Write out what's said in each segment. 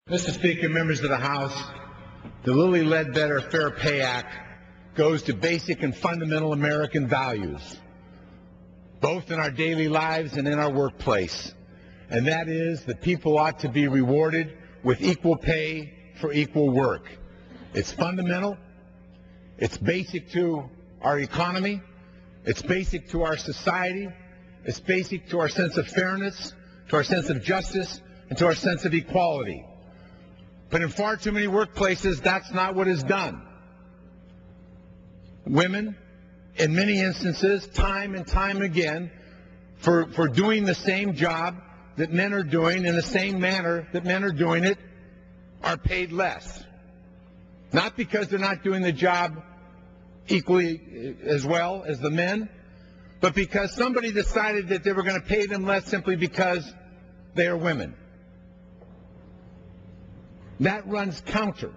Mr. Speaker, members of the House, the Lilly Ledbetter Fair Pay Act goes to basic and fundamental American values, both in our daily lives and in our workplace. And that is that people ought to be rewarded with equal pay for equal work. It's fundamental. It's basic to our economy. It's basic to our society. It's basic to our sense of fairness, to our sense of justice, and to our sense of equality. But in far too many workplaces, that's not what is done. Women, in many instances, time and time again, for doing the same job that men are doing in the same manner that men are doing it, are paid less. Not because they're not doing the job equally as well as the men, but because somebody decided that they were going to pay them less simply because they are women. That runs counter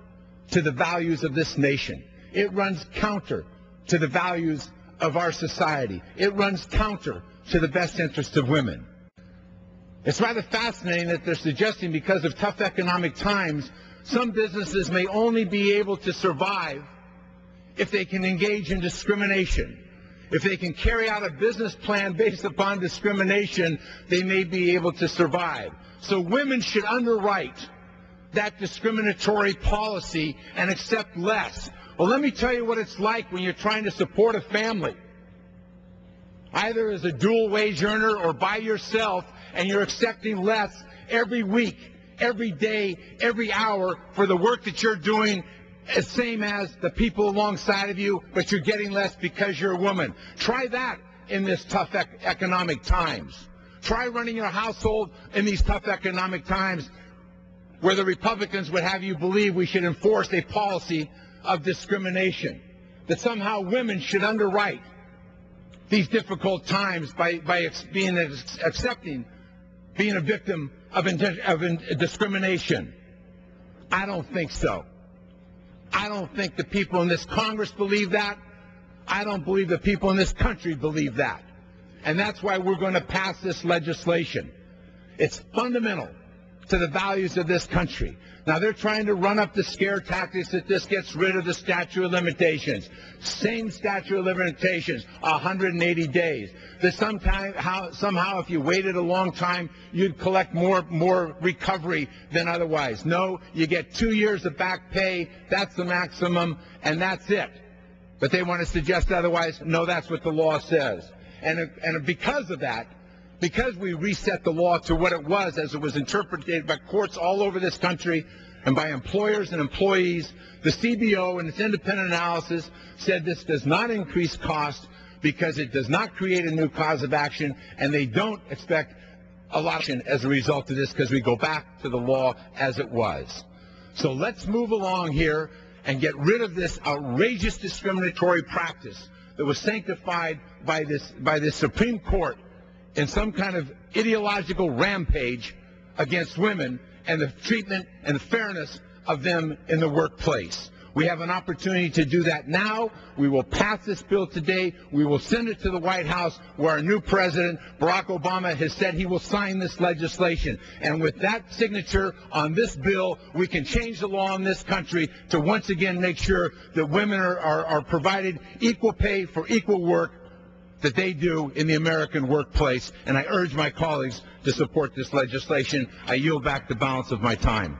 to the values of this nation. It runs counter to the values of our society. It runs counter to the best interest of women. It's rather fascinating that they're suggesting because of tough economic times, some businesses may only be able to survive if they can engage in discrimination. If they can carry out a business plan based upon discrimination, they may be able to survive. So women should underwrite that discriminatory policy and accept less. Well, let me tell you what it's like when you're trying to support a family, either as a dual wage earner or by yourself, and you're accepting less every week, every day, every hour for the work that you're doing, as same as the people alongside of you, but you're getting less because you're a woman. Try that in this tough economic times. Try running your household in these tough economic times where the Republicans would have you believe we should enforce a policy of discrimination, that somehow women should underwrite these difficult times by accepting being a victim of discrimination. I don't think so. I don't think the people in this Congress believe that. I don't believe the people in this country believe that. And that's why we're going to pass this legislation. It's fundamental to the values of this country. Now, they're trying to run up the scare tactics that this gets rid of the statute of limitations. Same statute of limitations, 180 days. That somehow if you waited a long time, you'd collect more recovery than otherwise. No, you get 2 years of back pay. That's the maximum, and that's it. But they want to suggest otherwise. No, that's what the law says. And because of that, because we reset the law to what it was as it was interpreted by courts all over this country and by employers and employees, the CBO in its independent analysis said this does not increase cost because it does not create a new cause of action, and they don't expect a lot of action as a result of this because we go back to the law as it was. So let's move along here and get rid of this outrageous discriminatory practice that was sanctified by this Supreme Court in some kind of ideological rampage against women and the treatment and the fairness of them in the workplace. We have an opportunity to do that now. We will pass this bill today. We will send it to the White House where our new president, Barack Obama, has said he will sign this legislation. And with that signature on this bill, we can change the law in this country to once again make sure that women are provided equal pay for equal work that they do in the American workplace. And I urge my colleagues to support this legislation. I yield back the balance of my time.